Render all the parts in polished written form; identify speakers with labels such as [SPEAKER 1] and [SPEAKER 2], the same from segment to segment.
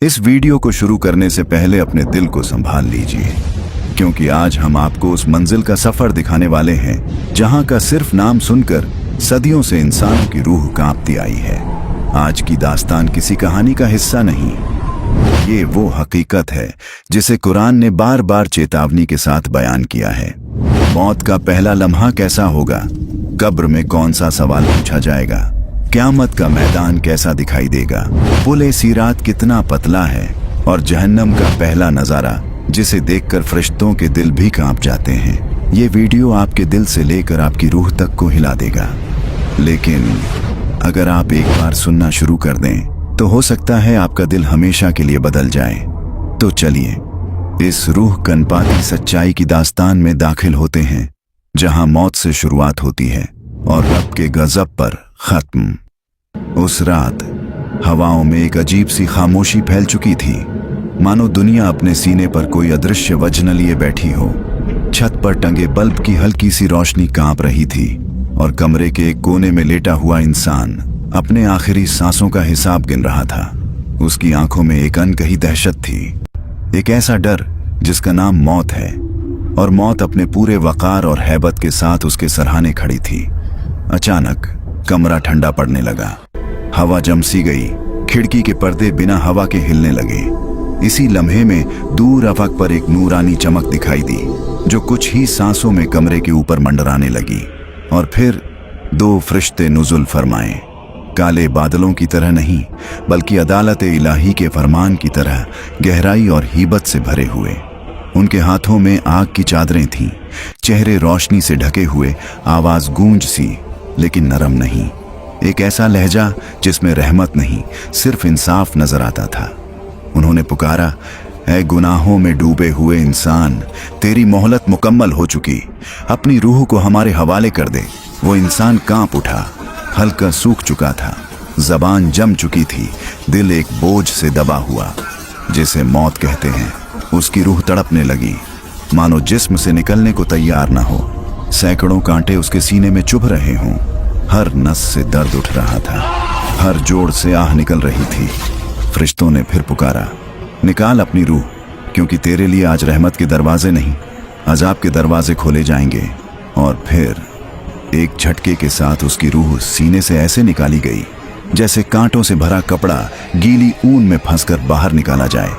[SPEAKER 1] इस वीडियो को शुरू करने से पहले अपने दिल को संभाल लीजिए, क्योंकि आज हम आपको उस मंजिल का सफर दिखाने वाले हैं जहां का सिर्फ नाम सुनकर सदियों से इंसानों की रूह कांपती आई है। आज की दास्तान किसी कहानी का हिस्सा नहीं, ये वो हकीकत है जिसे कुरान ने बार बार चेतावनी के साथ बयान किया है। मौत का पहला लम्हा कैसा होगा, कब्र में कौन सा सवाल पूछा जाएगा, क़यामत का मैदान कैसा दिखाई देगा, पुल सीरात कितना पतला है और जहन्नम का पहला नजारा जिसे देखकर फरिश्तों के दिल भी कांप जाते हैं। ये वीडियो आपके दिल से लेकर आपकी रूह तक को हिला देगा। लेकिन अगर आप एक बार सुनना शुरू कर दें तो हो सकता है आपका दिल हमेशा के लिए बदल जाए। तो चलिए इस रूह कनपाती सच्चाई की दास्तान में दाखिल होते हैं, जहां मौत से शुरुआत होती है और रब के गजब पर खत्म। उस रात हवाओं में एक अजीब सी खामोशी फैल चुकी थी, मानो दुनिया अपने सीने पर कोई अदृश्य वजन लिए बैठी हो। छत पर टंगे बल्ब की हल्की सी रोशनी कांप रही थी और कमरे के एक कोने में लेटा हुआ इंसान अपने आखिरी सांसों का हिसाब गिन रहा था। उसकी आंखों में एक अनकही दहशत थी, एक ऐसा डर जिसका नाम मौत है, और मौत अपने पूरे वकार और हैबत के साथ उसके सरहाने खड़ी थी। अचानक कमरा ठंडा पड़ने लगा, हवा जमसी गई, खिड़की के पर्दे बिना हवा के हिलने लगे। इसी लम्हे में दूर अफक पर एक नूरानी चमक दिखाई दी, जो कुछ ही सांसों में कमरे के ऊपर मंडराने लगी। और फिर दो फरिश्ते नुज़ुल फरमाए, काले बादलों की तरह नहीं बल्कि अदालत इलाही के फरमान की तरह गहराई और हीबत से भरे हुए। उनके हाथों में आग की चादरें थीं, चेहरे रोशनी से ढके हुए, आवाज गूंज सी लेकिन नरम नहीं। एक ऐसा लहजा जिसमें रहमत नहीं सिर्फ इंसाफ नजर आता था। उन्होंने पुकारा, ऐ गुनाहों में डूबे हुए इंसान, तेरी मोहलत मुकम्मल हो चुकी, अपनी रूह को हमारे हवाले कर दे। वो इंसान कांप उठा, हल्का सूख चुका था, जबान जम चुकी थी, दिल एक बोझ से दबा हुआ, जिसे मौत कहते हैं। उसकी रूह तड़पने लगी, मानो जिस्म से निकलने को तैयार ना हो। सैकड़ों कांटे उसके सीने में चुभ रहे हों, हर नस से दर्द उठ रहा था, हर जोड़ से आह निकल रही थी। फरिश्तों ने फिर पुकारा, निकाल अपनी रूह, क्योंकि तेरे लिए आज रहमत के दरवाजे नहीं, अजाब के दरवाजे खोले जाएंगे। और फिर एक झटके के साथ उसकी रूह सीने से ऐसे निकाली गई जैसे कांटों से भरा कपड़ा गीली ऊन में फंसकर बाहर निकाला जाए।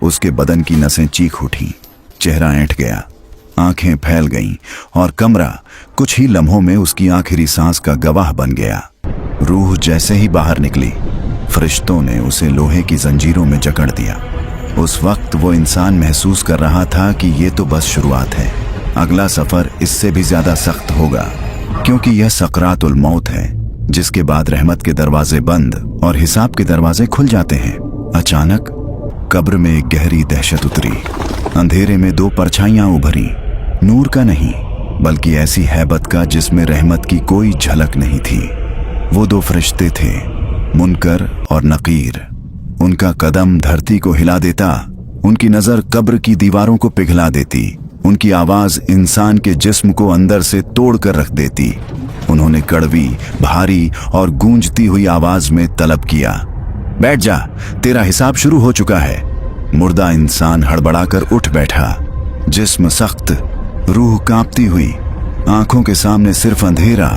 [SPEAKER 1] उसके बदन की नसें चीख उठी, चेहरा ऐंठ गया, आंखें फैल गईं और कमरा कुछ ही लम्हों में उसकी आखिरी सांस का गवाह बन गया। रूह जैसे ही बाहर निकली, फरिश्तों ने उसे लोहे की जंजीरों में जकड़ दिया। उस वक्त वो इंसान महसूस कर रहा था कि ये तो बस शुरुआत है, अगला सफर इससे भी ज्यादा सख्त होगा, क्योंकि यह सकरातुल मौत है, जिसके बाद रहमत के दरवाजे बंद और हिसाब के दरवाजे खुल जाते हैं। अचानक कब्र में एक गहरी दहशत उतरी। अंधेरे में दो परछाइयां उभरी, नूर का नहीं बल्कि ऐसी हैबत का जिसमें रहमत की कोई झलक नहीं थी। वो दो फरिश्ते थे, मुनकर और नकीर। उनका कदम धरती को हिला देता, उनकी नजर कब्र की दीवारों को पिघला देती, उनकी आवाज इंसान के जिस्म को अंदर से तोड़ कर रख देती। उन्होंने कड़वी, भारी और गूंजती हुई आवाज में तलब किया, बैठ जा, तेरा हिसाब शुरू हो चुका है। मुर्दा इंसान हड़बड़ाकर उठ बैठा, जिस्म सख्त, रूह कांपती हुई, आंखों के सामने सिर्फ अंधेरा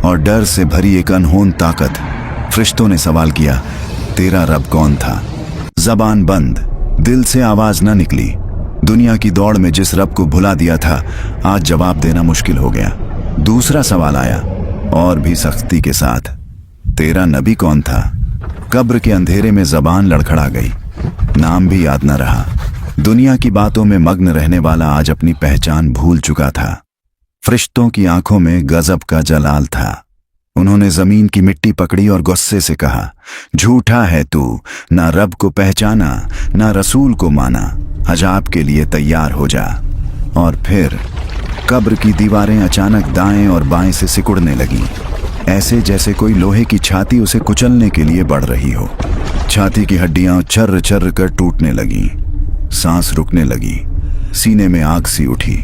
[SPEAKER 1] और डर से भरी एक अनहोन ताकत। फरिश्तों ने सवाल किया, तेरा रब कौन था? जबान बंद, दिल से आवाज न निकली। दुनिया की दौड़ में जिस रब को भुला दिया था, आज जवाब देना मुश्किल हो गया। दूसरा सवाल आया, और भी सख्ती के साथ, तेरा नबी कौन था? कब्र के अंधेरे में जबान लड़खड़ा गई, नाम भी याद न रहा। दुनिया की बातों में मग्न रहने वाला आज अपनी पहचान भूल चुका था। फरिश्तों की आंखों में गजब का जलाल था। उन्होंने जमीन की मिट्टी पकड़ी और गुस्से से कहा, झूठा है तू, ना रब को पहचाना, ना रसूल को माना, अजाब के लिए तैयार हो जा। और फिर कब्र की दीवारें अचानक दाएं और बाएं से सिकुड़ने लगीं, ऐसे जैसे कोई लोहे की छाती उसे कुचलने के लिए बढ़ रही हो। छाती की हड्डियां चर्र चर्र कर टूटने लगीं, सांस रुकने लगी, सीने में आग सी उठी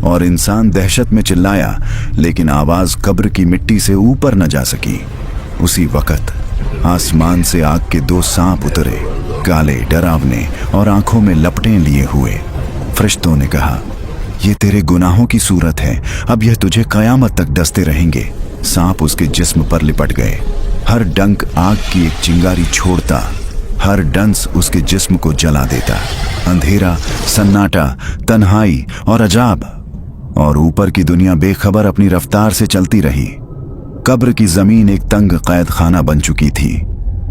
[SPEAKER 1] और इंसान दहशत में चिल्लाया, लेकिन आवाज कब्र की मिट्टी से ऊपर न जा सकी। उसी वक्त आसमान से आग के दो सांप उतरे, काले, डरावने और आंखों में लपटें लिए हुए। फरिश्तों ने कहा, ये तेरे गुनाहों की सूरत है, अब यह तुझे कयामत तक डसते रहेंगे। सांप उसके जिस्म पर लिपट गए। हर डंक आग की एक चिंगारी छोड़ता, हर डंस उसके जिस्म को जला देता। अंधेरा, सन्नाटा, तन्हाई और अजाब, और ऊपर की दुनिया बेखबर अपनी रफ्तार से चलती रही। कब्र की जमीन एक तंग कैद खाना बन चुकी थी,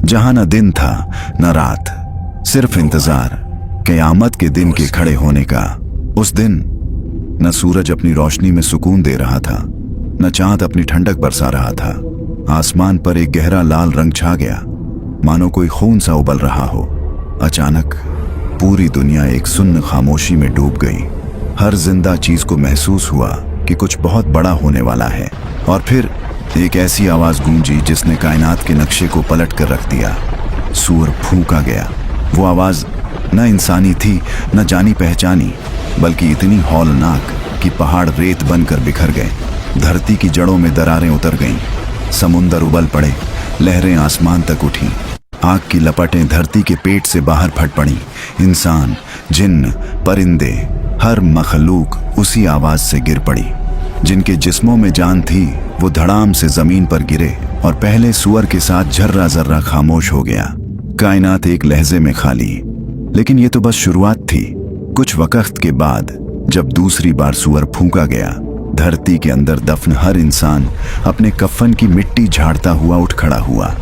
[SPEAKER 1] जहां न दिन था न रात, सिर्फ इंतजार क़यामत के दिन के खड़े होने का। उस दिन न सूरज अपनी रोशनी में सुकून दे रहा था, न चांद अपनी ठंडक बरसा रहा था। आसमान पर एक गहरा लाल रंग छा गया, मानो कोई खून सा उबल रहा हो। अचानक पूरी दुनिया एक सुन्न खामोशी में डूब गई। हर जिंदा चीज को महसूस हुआ कि कुछ बहुत बड़ा होने वाला है। और फिर एक ऐसी आवाज गूंजी जिसने कायनात के नक्शे को पलट कर रख दिया। सूर फूंका गया। वो आवाज न इंसानी थी, न जानी पहचानी, बल्कि इतनी हौलनाक कि पहाड़ रेत बनकर बिखर गए। धरती की जड़ों में दरारें उतर गईं, समुंदर उबल पड़े, लहरें आसमान तक उठी। आग की लपटें धरती के पेट से बाहर फट पड़ी। इंसान, जिन्न, परिंदे, हर मखलूक उसी आवाज से गिर पड़ी। जिनके जिस्मों में जान थी वो धड़ाम से जमीन पर गिरे और पहले सुअर के साथ झर्रा जर्रा खामोश हो गया। कायनात एक लहजे में खाली। लेकिन ये तो बस शुरुआत थी। कुछ वक्त के बाद जब दूसरी बार सुअर फूंका गया, धरती के अंदर दफन हर इंसान अपने कफन की मिट्टी झाड़ता हुआ उठ खड़ा हुआ।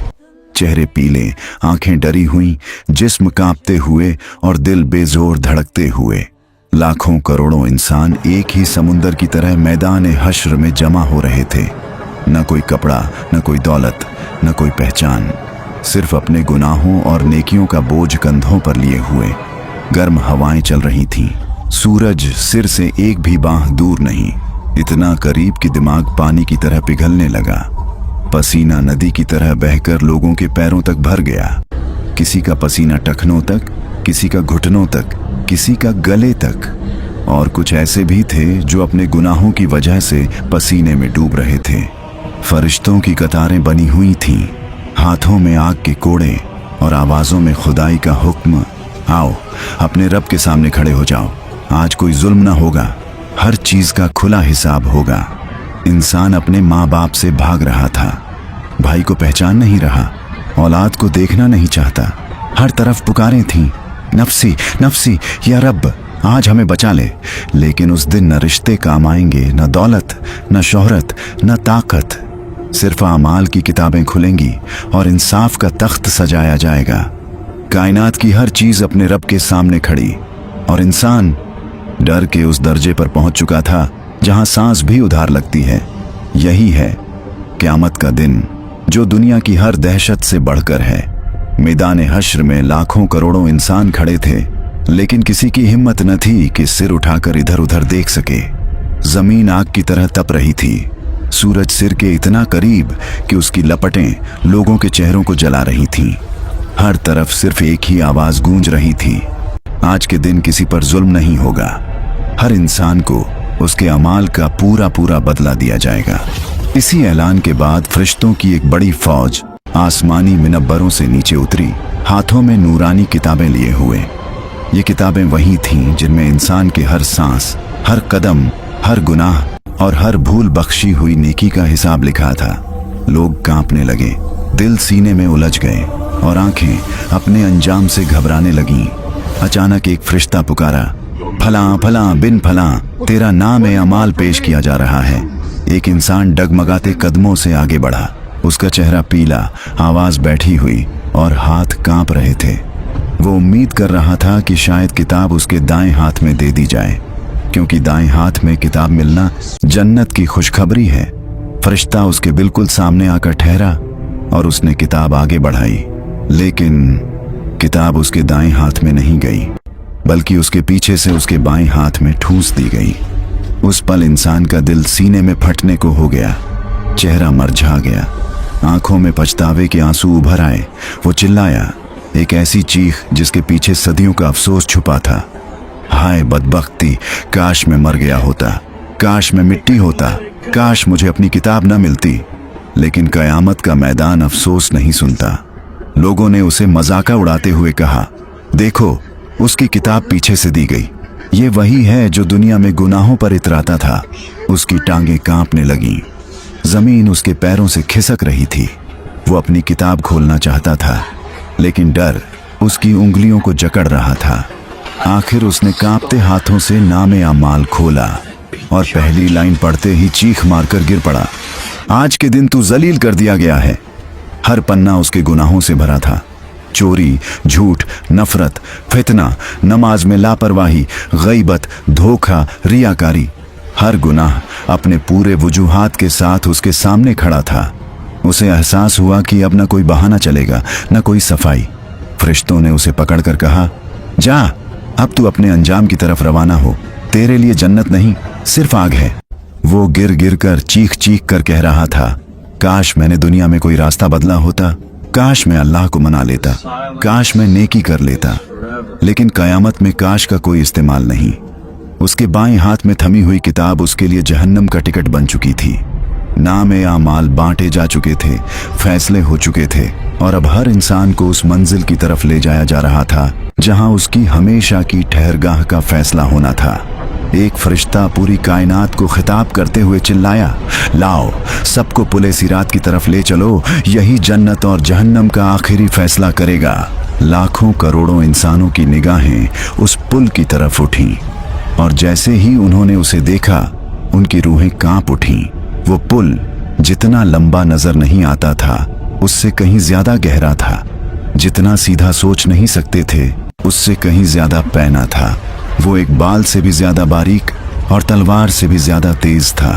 [SPEAKER 1] चेहरे पीले, आंखें डरी हुई, जिस्म कांपते हुए और दिल बेजोर धड़कते हुए। लाखों करोड़ों इंसान एक ही समुंदर की तरह मैदान हश्र में जमा हो रहे थे। न कोई कपड़ा, न कोई दौलत, न कोई पहचान, सिर्फ अपने गुनाहों और नेकियों का बोझ कंधों पर लिए हुए। गर्म हवाएं चल रही थीं। सूरज सिर से एक भी बांह दूर नहीं, इतना करीब कि दिमाग पानी की तरह पिघलने लगा। पसीना नदी की तरह बहकर लोगों के पैरों तक भर गया। किसी का पसीना टखनों तक, किसी का घुटनों तक, किसी का गले तक। और कुछ ऐसे भी थे जो अपने गुनाहों की वजह से पसीने में डूब रहे थे। फरिश्तों की कतारें बनी हुई थीं, हाथों में आग के कोड़े और आवाजों में खुदाई का हुक्म, आओ अपने रब के सामने खड़े हो जाओ, आज कोई जुल्म ना होगा, हर चीज का खुला हिसाब होगा। इंसान अपने माँ बाप से भाग रहा था, भाई को पहचान नहीं रहा, औलाद को देखना नहीं चाहता। हर तरफ पुकारें थीं, नफसी नफसी या रब, आज हमें बचा ले। लेकिन उस दिन न रिश्ते काम आएंगे, न दौलत, न शोहरत, न ताकत। सिर्फ आमाल की किताबें खुलेंगी और इंसाफ का तख्त सजाया जाएगा। कायनात की हर चीज अपने रब के सामने खड़ी, और इंसान डर के उस दर्जे पर पहुंच चुका था जहां सांस भी उधार लगती है। यही है क़यामत का दिन, जो दुनिया की हर दहशत से बढ़कर है। मैदान हश्र में लाखों करोड़ों इंसान खड़े थे, लेकिन किसी की हिम्मत न थी कि सिर उठाकर इधर उधर देख सके। जमीन आग की तरह तप रही थी, सूरज सिर के इतना करीब कि उसकी लपटें लोगों के चेहरों को जला रही थीं। हर तरफ सिर्फ एक ही आवाज गूंज रही थी, आज के दिन किसी पर जुल्म नहीं होगा, हर इंसान को उसके अमाल का पूरा पूरा बदला दिया जाएगा। इसी ऐलान के बाद फरिश्तों की एक बड़ी फौज आसमानी मिनब्बरों से नीचे उतरी, हाथों में नूरानी किताबें लिए हुए। ये किताबें वही थीं जिनमें इंसान के हर सांस, हर कदम, हर गुनाह और हर भूल बख्शी हुई नेकी का हिसाब लिखा था। लोग कांपने लगे, दिल सीने में उलझ गए और आंखें अपने अंजाम से घबराने लगीं। अचानक एक फरिश्ता पुकारा, फलां फलां बिन फलां, तेरा नाम ए अमाल पेश किया जा रहा है। एक इंसान डगमगाते कदमों से आगे बढ़ा, उसका चेहरा पीला, आवाज बैठी हुई और हाथ कांप रहे थे। वो उम्मीद कर रहा था कि शायद किताब उसके दाएं हाथ में दे दी जाए, क्योंकि दाएं हाथ में किताब मिलना जन्नत की खुशखबरी है। फरिश्ता उसके बिल्कुल सामने आकर ठहरा और उसने किताब आगे बढ़ाई, लेकिन किताब उसके दाएं हाथ में नहीं गई, बल्कि उसके पीछे से उसके बाएं हाथ में ठूंस दी गई। उस पल इंसान का दिल सीने में फटने को हो गया, चेहरा मरझा गया, आंखों में पछतावे के आंसू उभर आए। वो चिल्लाया, एक ऐसी चीख जिसके पीछे सदियों का अफसोस छुपा था, हाय बदबख्ती, काश मैं मर गया होता, काश मैं मिट्टी होता, काश मुझे अपनी किताब न मिलती। लेकिन कयामत का मैदान अफसोस नहीं सुनता। लोगों ने उसे मजाका उड़ाते हुए कहा, देखो, उसकी किताब पीछे से दी गई। ये वही है जो दुनिया में गुनाहों पर इतराता था। उसकी टांगें कांपने लगीं। जमीन उसके पैरों से खिसक रही थी। वो अपनी किताब खोलना चाहता था, लेकिन डर उसकी उंगलियों को जकड़ रहा था। आखिर उसने कांपते हाथों से नामे अमाल खोला और पहली लाइन पढ़ते ही चीख मारकर गिर पड़ा। आज के दिन तू जलील कर दिया गया है। हर पन्ना उसके गुनाहों से भरा था। चोरी, झूठ, नफरत, फितना, नमाज में लापरवाही, गईबत, धोखा, रियाकारी। हर गुनाह अपने पूरे वजूहात के साथ उसके सामने खड़ा था। उसे एहसास हुआ कि अब न कोई बहाना चलेगा, न कोई सफाई। फरिश्तों ने उसे पकड़कर कहा, जा, अब तू अपने अंजाम की तरफ रवाना हो। तेरे लिए जन्नत नहीं, सिर्फ आग है। वो गिर गिर कर चीख चीख कर कह रहा था, काश मैंने दुनिया में कोई रास्ता बदला होता, काश मैं अल्लाह को मना लेता, काश मैं नेकी कर लेता। लेकिन कयामत में काश का कोई इस्तेमाल नहीं। उसके बाएं हाथ में थमी हुई किताब उसके लिए जहन्नम का टिकट बन चुकी थी। नामे आमाल बांटे जा चुके थे, फैसले हो चुके थे, और अब हर इंसान को उस मंजिल की तरफ ले जाया जा रहा था जहां उसकी हमेशा की ठहरगाह का फैसला होना था। एक फरिश्ता पूरी कायनात को खिताब करते हुए चिल्लाया, लाओ, सबको पुले सिरात की तरफ ले चलो, यही जन्नत और जहन्नम का आखिरी फैसला करेगा। लाखों करोड़ों इंसानों की निगाहें उस पुल की तरफ उठीं, और जैसे ही उन्होंने उसे देखा, उनकी रूहें कांप उठीं। वो पुल जितना लंबा नजर नहीं आता था, उससे कहीं ज्यादा गहरा था। जितना सीधा सोच नहीं सकते थे, उससे कहीं ज्यादा पैना था। वो एक बाल से भी ज्यादा बारीक और तलवार से भी ज्यादा तेज था।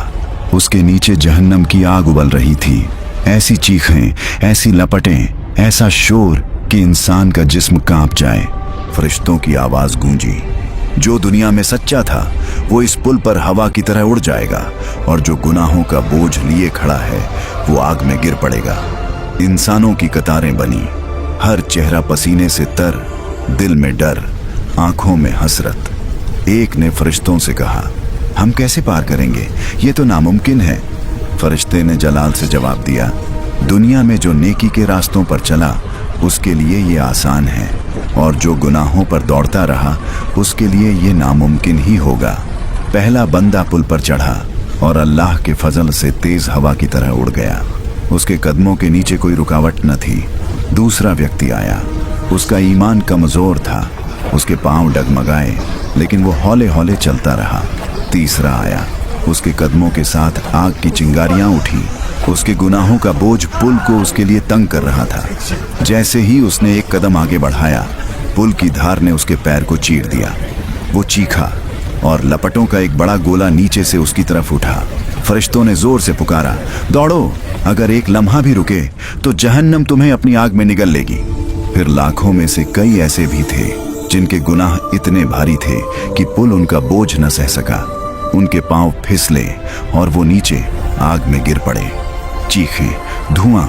[SPEAKER 1] उसके नीचे जहन्नम की आग उबल रही थी। ऐसी चीखें, ऐसी लपटें, ऐसा शोर कि इंसान का जिस्म कांप जाए। फरिश्तों की आवाज गूंजी, जो दुनिया में सच्चा था वो इस पुल पर हवा की तरह उड़ जाएगा, और जो गुनाहों का बोझ लिए खड़ा है वो आग में गिर पड़ेगा। इंसानों की कतारें बनी, हर चेहरा पसीने से तर, दिल में डर, आंखों में हसरत। एक ने फरिश्तों से कहा, हम कैसे पार करेंगे, ये तो नामुमकिन है। फरिश्ते ने जलाल से जवाब दिया, दुनिया में जो नेकी के रास्तों पर चला उसके लिए ये आसान है, और जो गुनाहों पर दौड़ता रहा उसके लिए ये नामुमकिन ही होगा। पहला बंदा पुल पर चढ़ा और अल्लाह के फजल से तेज हवा की तरह उड़ गया। उसके कदमों के नीचे कोई रुकावट न थी। दूसरा व्यक्ति आया। उसका ईमान कमजोर था। उसके पांव डगमगाए, लेकिन वो हौले हौले चलता रहा। तीसरा आया। उसके कदमों के साथ आग की चिंगारियां उठी। उसके गुनाहों का बोझ पुल को उसके लिए तंग कर रहा था। जैसे ही उसने एक कदम आगे बढ़ाया, पुल की धार ने उसके पैर को चीर दिया। वो चीखा और लपटों का एक बड़ा गोला नीचे से उसकी तरफ उठा। फरिश्तों ने जोर से पुकारा, दौड़ो, अगर एक लम्हा भी रुके तो जहन्नम तुम्हें अपनी आग में निगल लेगी। फिर लाखों में से कई ऐसे भी थे जिनके गुनाह इतने भारी थे कि पुल उनका बोझ न सह सका। उनके पांव फिसले और वो नीचे आग में गिर पड़े। चीखें, धुआं,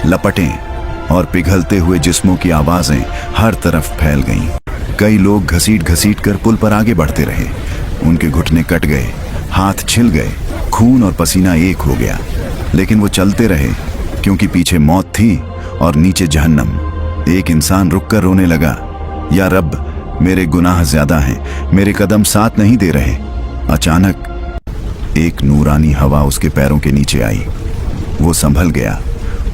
[SPEAKER 1] लपटें और पिघलते हुए जिस्मों की आवाजें हर तरफ फैल गईं। कई लोग घसीट घसीट कर पुल पर आगे बढ़ते रहे। उनके घुटने कट गए, हाथ छिल गए, खून और पसीना एक हो गया, लेकिन वो चलते रहे क्योंकि पीछे मौत थी और नीचे जहन्नम। एक इंसान रुककर रोने लगा, या रब, मेरे गुनाह ज्यादा हैं, मेरे कदम साथ नहीं दे रहे। अचानक एक नूरानी हवा उसके पैरों के नीचे आई। वो संभल गया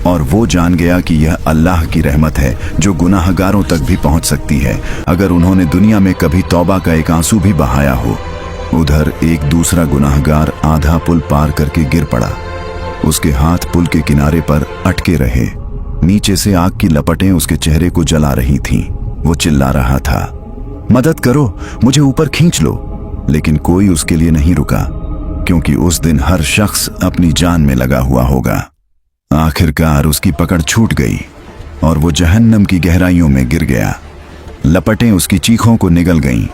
[SPEAKER 1] और वो जान गया कि यह अल्लाह की रहमत है जो गुनाहगारों तक भी पहुंच सकती है अगर उन्होंने दुनिया में कभी तौबा का एक आंसू भी बहाया हो। उधर एक दूसरा गुनाहगार आधा पुल पार करके गिर पड़ा। उसके हाथ पुल के किनारे पर अटके रहे। नीचे से आग की लपटें उसके चेहरे को जला रही थीं। वो चिल्ला रहा था, मदद करो, मुझे ऊपर खींच लो। लेकिन कोई उसके लिए नहीं रुका, क्योंकि उस दिन हर शख्स अपनी जान में लगा हुआ होगा। आखिरकार उसकी पकड़ छूट गई और वो जहन्नम की गहराइयों में गिर गया। लपटें उसकी चीखों को निगल गईं।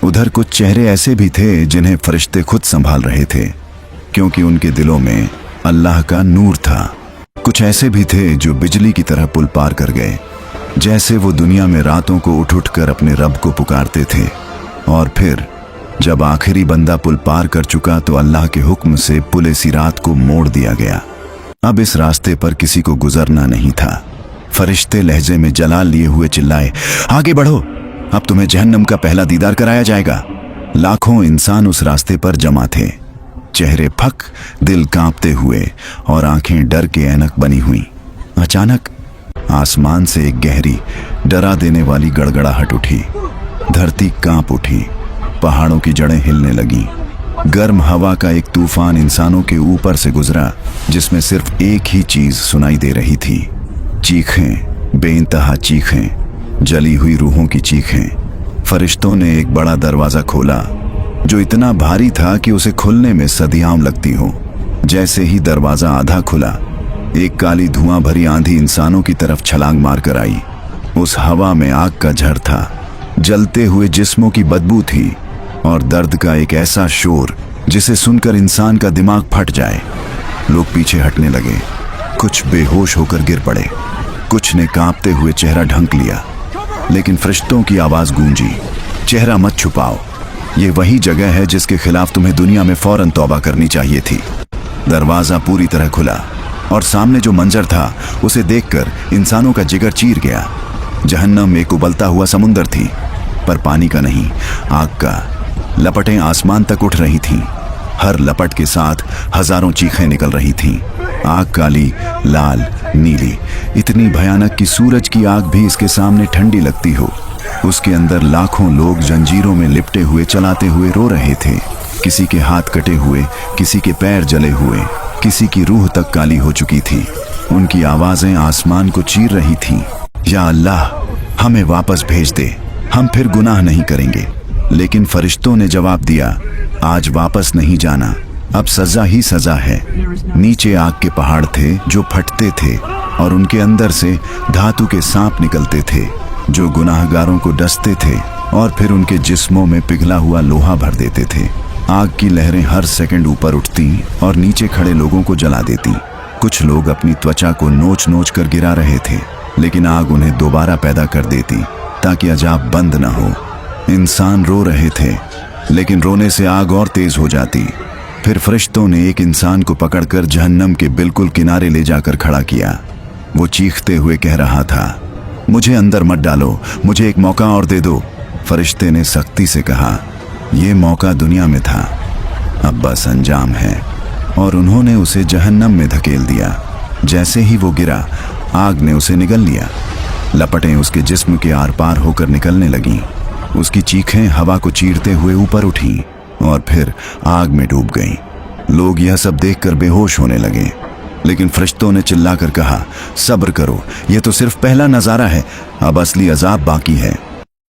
[SPEAKER 1] उधर कुछ चेहरे ऐसे भी थे जिन्हें फरिश्ते खुद संभाल रहे थे, क्योंकि उनके दिलों में अल्लाह का नूर था। कुछ ऐसे भी थे जो बिजली की तरह पुल पार कर गए, जैसे वो दुनिया में रातों को उठ उठ कर अपने रब को पुकारते थे। और फिर जब आखिरी बंदा पुल पार कर चुका तो अल्लाह के हुक्म से पुले सिरात को मोड़ दिया गया। अब इस रास्ते पर किसी को गुजरना नहीं था। फरिश्ते लहजे में जलाल लिए हुए चिल्लाए, आगे बढ़ो, अब तुम्हें जहन्नम का पहला दीदार कराया जाएगा। लाखों इंसान उस रास्ते पर जमा थे, चेहरे फक, दिल कांपते हुए और आंखें डर के ऐनक बनी हुई। अचानक आसमान से एक गहरी, डरा देने वाली गड़गड़ाहट उठी। धरती कांप उठी, पहाड़ों की जड़ें हिलने लगीं। गर्म हवा का एक तूफान इंसानों के ऊपर से गुजरा, जिसमें सिर्फ एक ही चीज सुनाई दे रही थी, चीखें, बेइंतहा चीखें, जली हुई रूहों की चीखें। फरिश्तों ने एक बड़ा दरवाजा खोला, जो इतना भारी था कि उसे खुलने में सदियां लगती हो। जैसे ही दरवाजा आधा खुला, एक काली धुआं भरी आंधी इंसानों की तरफ छलांग मारकर आई। उस हवा में आग का झर था, जलते हुए जिस्मों की बदबू थी और दर्द का एक ऐसा शोर जिसे सुनकर इंसान का दिमाग फट जाए। लोग पीछे हटने लगे, कुछ बेहोश होकर गिर पड़े, कुछ ने कांपते हुए चेहरा ढंक लिया। लेकिन फरिश्तों की आवाज गूंजी, चेहरा मत छुपाओ, ये वही जगह है जिसके खिलाफ तुम्हें दुनिया में फौरन तौबा करनी चाहिए थी। दरवाजा पूरी तरह खुला और सामने जो मंजर था उसे देखकर इंसानों का जिगर चीर गया। जहन्नम एक उबलता हुआ समुंदर थी, पर पानी का नहीं, आग का। लपटें आसमान तक उठ रही थीं, हर लपट के साथ हजारों चीखें निकल रही थीं। आग काली, लाल, नीली, इतनी भयानक कि सूरज की आग भी इसके सामने ठंडी लगती हो। उसके अंदर लाखों लोग जंजीरों में लिपटे हुए चलाते हुए रो रहे थे। किसी के हाथ कटे हुए, किसी के पैर जले हुए, किसी की रूह तक काली हो चुकी थी। उनकी आवाजें आसमान को चीर रही थीं, या अल्लाह, हमें वापस भेज दे, हम फिर गुनाह नहीं करेंगे। लेकिन फरिश्तों ने जवाब दिया, आज वापस नहीं जाना, अब सजा ही सजा है। नीचे आग के पहाड़ थे जो फटते थे और उनके अंदर से धातु के सांप निकलते थे जो गुनाहगारों को डसते थे और फिर उनके जिस्मों में पिघला हुआ लोहा भर देते थे। आग की लहरें हर सेकंड ऊपर उठती और नीचे खड़े लोगों को जला देती। कुछ लोग अपनी त्वचा को नोच नोच कर गिरा रहे थे, लेकिन आग उन्हें दोबारा पैदा कर देती ताकि अजाब बंद न हो। इंसान रो रहे थे, लेकिन रोने से आग और तेज हो जाती। फिर फरिश्तों ने एक इंसान को पकड़कर जहन्नम के बिल्कुल किनारे ले जाकर खड़ा किया। वो चीखते हुए कह रहा था, मुझे अंदर मत डालो, मुझे एक मौका और दे दो। फरिश्ते ने सख्ती से कहा, यह मौका दुनिया में था, अब बस अंजाम है। और उन्होंने उसे जहन्नम में धकेल दिया। जैसे ही वो गिरा, आग ने उसे निगल लिया। लपटें उसके जिस्म के आर पार होकर निकलने लगीं। उसकी चीखें हवा को चीरते हुए ऊपर उठीं और फिर आग में डूब गईं। लोग यह सब देखकर बेहोश होने लगे, लेकिन फरिश्तों ने चिल्लाकर कहा, सब्र करो, यह तो सिर्फ पहला नजारा है, अब असली अजाब बाकी है।